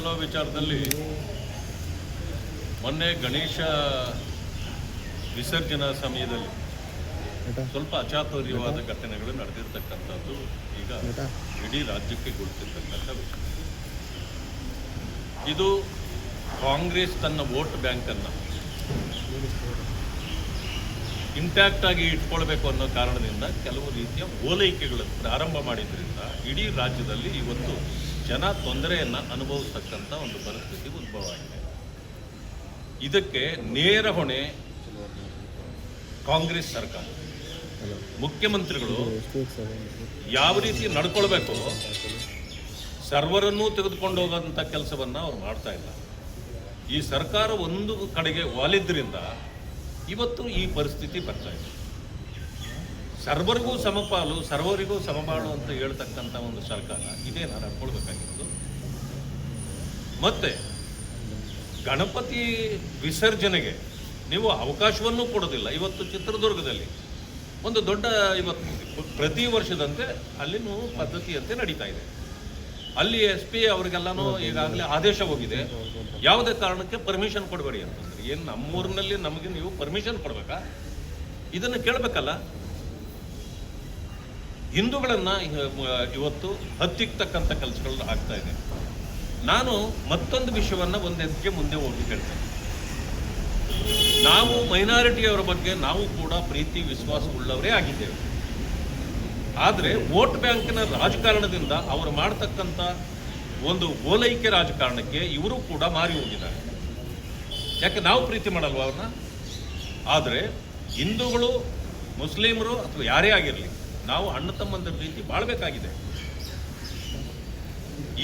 ಅನ್ನೋ ವಿಚಾರದಲ್ಲಿ ಮೊನ್ನೆ ಗಣೇಶ ವಿಸರ್ಜನಾ ಸಮಯದಲ್ಲಿ ಸ್ವಲ್ಪ ಅಚಾತುರ್ಯವಾದ ಘಟನೆಗಳು ನಡೆದಿರ್ತಕ್ಕಂಥದ್ದು ಈಗ ಇಡೀ ರಾಜ್ಯಕ್ಕೆ ಗುರುತಿರ್ತಕ್ಕಂಥ ವಿಷಯ. ಇದು ಕಾಂಗ್ರೆಸ್ ತನ್ನ ವೋಟ್ ಬ್ಯಾಂಕನ್ನು ಇಂಟ್ಯಾಕ್ಟ್ ಆಗಿ ಇಟ್ಕೊಳ್ಬೇಕು ಅನ್ನೋ ಕಾರಣದಿಂದ ಕೆಲವು ರೀತಿಯ ಓಲೈಕೆಗಳನ್ನು ಪ್ರಾರಂಭ ಮಾಡಿದ್ರಿಂದ ಇಡೀ ರಾಜ್ಯದಲ್ಲಿ ಇವತ್ತು ಜನ ತೊಂದರೆಯನ್ನು ಅನುಭವಿಸ್ತಕ್ಕಂಥ ಒಂದು ಪರಿಸ್ಥಿತಿ ಉದ್ಭವ ಆಗಿದೆ. ಇದಕ್ಕೆ ನೇರ ಹೊಣೆ ಕಾಂಗ್ರೆಸ್ ಸರ್ಕಾರ. ಮುಖ್ಯಮಂತ್ರಿಗಳು ಯಾವ ರೀತಿ ನಡ್ಕೊಳ್ಬೇಕು, ಸರ್ವರನ್ನೂ ತೆಗೆದುಕೊಂಡು ಹೋಗೋಂಥ ಕೆಲಸವನ್ನು ಅವ್ರು ಮಾಡ್ತಾ ಇಲ್ಲ. ಈ ಸರ್ಕಾರ ಒಂದು ಕಡೆಗೆ ವಾಲಿದ್ರಿಂದ ಇವತ್ತು ಈ ಪರಿಸ್ಥಿತಿ ಬರ್ತಾ ಇದೆ. ಸರ್ವರಿಗೂ ಸಮಪಾಲು, ಸರ್ವರಿಗೂ ಸಮಬಾಳು ಅಂತ ಹೇಳ್ತಕ್ಕಂಥ ಒಂದು ಸರ್ಕಾರ ಇದೇನ ನಡ್ಕೊಳ್ಬೇಕಾಗಿರೋದು. ಮತ್ತೆ ಗಣಪತಿ ವಿಸರ್ಜನೆಗೆ ನೀವು ಅವಕಾಶವನ್ನೂ ಕೊಡೋದಿಲ್ಲ. ಇವತ್ತು ಚಿತ್ರದುರ್ಗದಲ್ಲಿ ಒಂದು ದೊಡ್ಡ ಇವತ್ತು ಪ್ರತಿ ವರ್ಷದಂತೆ ಅಲ್ಲಿನೂ ಪದ್ಧತಿಯಂತೆ ನಡೀತಾ ಇದೆ. ಅಲ್ಲಿ SP ಅವರಿಗೆಲ್ಲನೂ ಈಗಾಗಲೇ ಆದೇಶ ಹೋಗಿದೆ, ಯಾವುದೇ ಕಾರಣಕ್ಕೆ ಪರ್ಮಿಷನ್ ಕೊಡಬೇಡಿ ಅಂತಂದ್ರೆ. ಏನು ನಮ್ಮೂರಿನಲ್ಲಿ ನಮಗೆ ನೀವು ಪರ್ಮಿಷನ್ ಕೊಡಬೇಕಾ? ಇದನ್ನು ಕೇಳಬೇಕಲ್ಲ. ಹಿಂದೂಗಳನ್ನು ಇವತ್ತು ಹತ್ತಿಕ್ಕತಕ್ಕಂಥ ಕೆಲಸಗಳು ಆಗ್ತಾ ಇದೆ. ನಾನು ಮತ್ತೊಂದು ವಿಷಯವನ್ನು ಒಂದು ಹೆಜ್ಜೆ ಮುಂದೆ ಹೋಗಿ ಹೇಳ್ತೇನೆ. ನಾವು ಮೈನಾರಿಟಿಯವರ ಬಗ್ಗೆ ನಾವು ಕೂಡ ಪ್ರೀತಿ ವಿಶ್ವಾಸ ಉಳ್ಳವರೇ ಆಗಿದ್ದೇವೆ. ಆದರೆ ವೋಟ್ ಬ್ಯಾಂಕಿನ ರಾಜಕಾರಣದಿಂದ ಅವರು ಮಾಡ್ತಕ್ಕಂಥ ಒಂದು ಓಲೈಕೆ ರಾಜಕಾರಣಕ್ಕೆ ಇವರು ಕೂಡ ಮಾರಿ ಹೋಗಿದ್ದಾರೆ. ಯಾಕೆ ನಾವು ಪ್ರೀತಿ ಮಾಡಲ್ವ ಅವ್ರನ್ನ? ಆದರೆ ಹಿಂದೂಗಳು, ಮುಸ್ಲಿಮರು ಅಥವಾ ಯಾರೇ ಆಗಿರಲಿ, ನಾವು ಅಣ್ಣ ತಮ್ಮಂದರ ರೀತಿ ಬಾಳ್ಬೇಕಾಗಿದೆ.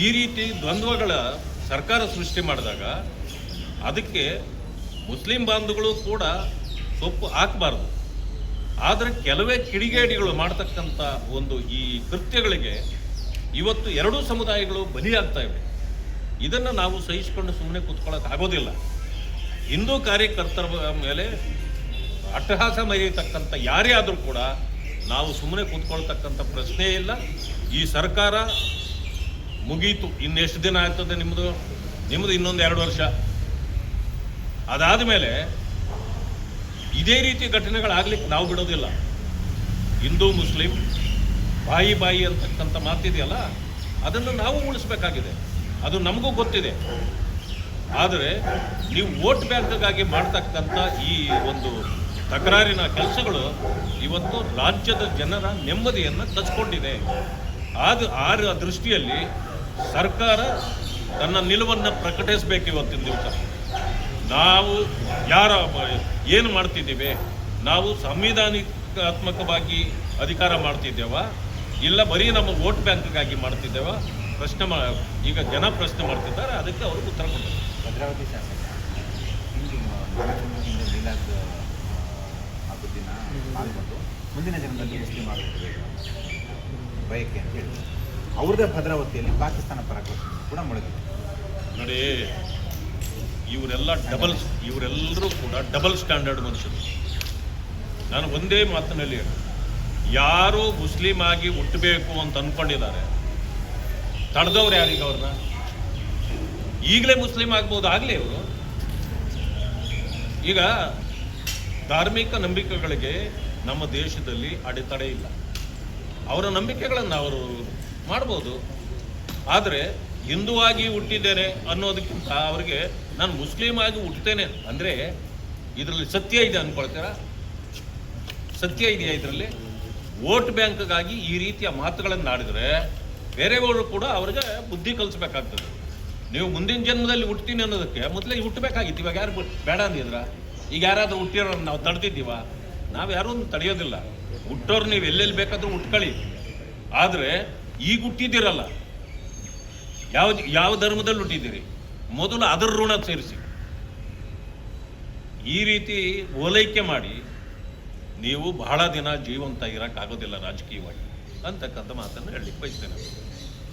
ಈ ರೀತಿ ದ್ವಂದ್ವಗಳ ಸರ್ಕಾರ ಸೃಷ್ಟಿ ಮಾಡಿದಾಗ ಅದಕ್ಕೆ ಮುಸ್ಲಿಂ ಬಾಂಧವಗಳು ಕೂಡ ಸೊಪ್ಪು ಹಾಕಬಾರ್ದು. ಆದರೆ ಕೆಲವೇ ಕಿಡಿಗೇಡಿಗಳು ಮಾಡ್ತಕ್ಕಂಥ ಒಂದು ಈ ಕೃತ್ಯಗಳಿಗೆ ಇವತ್ತು ಎರಡೂ ಸಮುದಾಯಗಳು ಬಲಿಯಾಗ್ತಾ ಇವೆ. ಇದನ್ನು ನಾವು ಸಹಿಸಿಕೊಂಡು ಸುಮ್ಮನೆ ಕೂತ್ಕೊಳ್ಳೋಕೆ ಆಗೋದಿಲ್ಲ. ಹಿಂದೂ ಕಾರ್ಯಕರ್ತರ ಮೇಲೆ ಅಟ್ಟಹಾಸ ಮೆರೆಯತಕ್ಕಂಥ ಯಾರೇ ಆದರೂ ಕೂಡ ನಾವು ಸುಮ್ಮನೆ ಕೂತ್ಕೊಳ್ತಕ್ಕಂಥ ಪ್ರಶ್ನೆ ಇಲ್ಲ. ಈ ಸರ್ಕಾರ ಮುಗೀತು, ಇನ್ನೆಷ್ಟು ದಿನ ಆಗ್ತದೆ ನಿಮ್ಮದು ಇನ್ನೊಂದು 2 ವರ್ಷ. ಅದಾದ ಮೇಲೆ ಇದೇ ರೀತಿ ಘಟನೆಗಳಾಗ್ಲಿಕ್ಕೆ ನಾವು ಬಿಡೋದಿಲ್ಲ. ಹಿಂದೂ ಮುಸ್ಲಿಂ ಬಾಯಿ ಅಂತಕ್ಕಂಥ ಮಾತಿದೆಯಲ್ಲ, ಅದನ್ನು ನಾವು ಉಳಿಸ್ಬೇಕಾಗಿದೆ. ಅದು ನಮಗೂ ಗೊತ್ತಿದೆ. ಆದರೆ ನೀವು ವೋಟ್ ಬ್ಯಾಂಕ್ಗಾಗಿ ಮಾಡ್ತಕ್ಕಂಥ ಈ ಒಂದು ತಕರಾರಿನ ಕೆಲಸಗಳು ಇವತ್ತು ರಾಜ್ಯದ ಜನರ ನೆಮ್ಮದಿಯನ್ನು ಕಚ್ಕೊಂಡಿದೆ. ಆ ದೃಷ್ಟಿಯಲ್ಲಿ ಸರ್ಕಾರ ತನ್ನ ನಿಲುವನ್ನು ಪ್ರಕಟಿಸಬೇಕು. ಇವತ್ತಿನ ದಿವಸ ನಾವು ಏನು ಮಾಡ್ತಿದ್ದೀವಿ? ನಾವು ಸಂವಿಧಾನಿಕಾತ್ಮಕವಾಗಿ ಅಧಿಕಾರ ಮಾಡ್ತಿದ್ದೇವ, ಇಲ್ಲ ಬರೀ ನಮ್ಮ ವೋಟ್ ಬ್ಯಾಂಕ್ಗಾಗಿ ಮಾಡ್ತಿದ್ದೇವ? ಈಗ ಜನ ಪ್ರಶ್ನೆ ಮಾಡ್ತಿದ್ದಾರೆ, ಅದಕ್ಕೆ ಅವರು ಉತ್ತರ ಕೊಡ್ತಾರೆ. ಭದ್ರಾವತಿ ಶಾಸಕ ಹಿಂದೂ ಮೀಲಾದ್ ಹಬ್ಬದಿನ ಪಾಲ್ಗೊಂಡು ಮುಂದಿನ ಜನ್ಮದಲ್ಲಿ ಮುಸ್ಲಿಂ ಆಗಬೇಕು ಬಯಕೆ ಅಂತ ಹೇಳಿ ಅವ್ರದ್ದೇ ಭದ್ರಾವತಿಯಲ್ಲಿ ಪಾಕಿಸ್ತಾನ ಪರ ಕೂಡ ಮುಳುಗಿದೆ ನೋಡಿ. ಇವರೆಲ್ಲರೂ ಕೂಡ ಡಬಲ್ ಸ್ಟ್ಯಾಂಡರ್ಡ್ ಮನುಷ್ಯರು. ನಾನು ಒಂದೇ ಮಾತಿನಲ್ಲಿ ಯಾರು ಮುಸ್ಲಿಂ ಆಗಿ ಹುಟ್ಟಬೇಕು ಅಂತ ಅಂದ್ಕೊಂಡಿದ್ದಾರೆ, ತಡೆದವ್ರು ಯಾರೀಗ ಅವ್ರನ್ನ? ಈಗಲೇ ಮುಸ್ಲಿಂ ಆಗ್ಬೋದು, ಆಗಲೇ ಇವರು. ಈಗ ಧಾರ್ಮಿಕ ನಂಬಿಕೆಗಳಿಗೆ ನಮ್ಮ ದೇಶದಲ್ಲಿ ಅಡೆತಡೆ ಇಲ್ಲ. ಅವರ ನಂಬಿಕೆಗಳನ್ನು ಅವರು ಮಾಡ್ಬೋದು. ಆದರೆ ಹಿಂದೂವಾಗಿ ಹುಟ್ಟಿದ್ದೇನೆ ಅನ್ನೋದಕ್ಕಿಂತ ಅವರಿಗೆ ನಾನು ಮುಸ್ಲಿಂ ಆಗಿ ಹುಟ್ಟುತ್ತೇನೆ ಅಂದರೆ ಇದರಲ್ಲಿ ಸತ್ಯ ಇದೆ ಅಂದ್ಕೊಳ್ತೀರಾ? ಸತ್ಯ ಇದೆಯಾ ಇದರಲ್ಲಿ? ವೋಟ್ ಬ್ಯಾಂಕ್ಗಾಗಿ ಈ ರೀತಿಯ ಮಾತುಗಳನ್ನು ಆಡಿದರೆ ಬೇರೆಯವರು ಕೂಡ ಅವ್ರಿಗೆ ಬುದ್ಧಿ ಕಲಿಸ್ಬೇಕಾಗ್ತದೆ. ನೀವು ಮುಂದಿನ ಜನ್ಮದಲ್ಲಿ ಹುಡ್ತೀನಿ ಅನ್ನೋದಕ್ಕೆ ಮೊದಲೇ ಹುಟ್ಟಬೇಕಾಗಿತ್ತು. ಇವಾಗ ಯಾರು ಬೇಡ ಅಂದಿದ್ರ? ಈಗ ಯಾರಾದರೂ ಹುಟ್ಟಿರೋರು ನಾವು ತಡೆದಿದ್ದೀವ? ನಾವು ಯಾರೂ ತಡೆಯೋದಿಲ್ಲ. ಹುಟ್ಟೋರು ನೀವು ಎಲ್ಲೆಲ್ಲಿ ಬೇಕಾದರೂ ಹುಟ್ಕೊಳ್ಳಿ. ಆದರೆ ಈಗ ಹುಟ್ಟಿದ್ದೀರಲ್ಲ, ಯಾವ ಧರ್ಮದಲ್ಲಿ ಹುಟ್ಟಿದ್ದೀರಿ, ಮೊದಲು ಅದರ ಋಣ ಸೇರಿಸಿ. ಈ ರೀತಿ ಓಲೈಕೆ ಮಾಡಿ ನೀವು ಬಹಳ ದಿನ ಜೀವಂತ ಇರೋಕ್ಕಾಗೋದಿಲ್ಲ ರಾಜಕೀಯವಾಗಿ ಅಂತಕ್ಕಂಥ ಮಾತನ್ನು ಹೇಳಲಿಕ್ಕೆ ಬಯಸ್ತೇನೆ.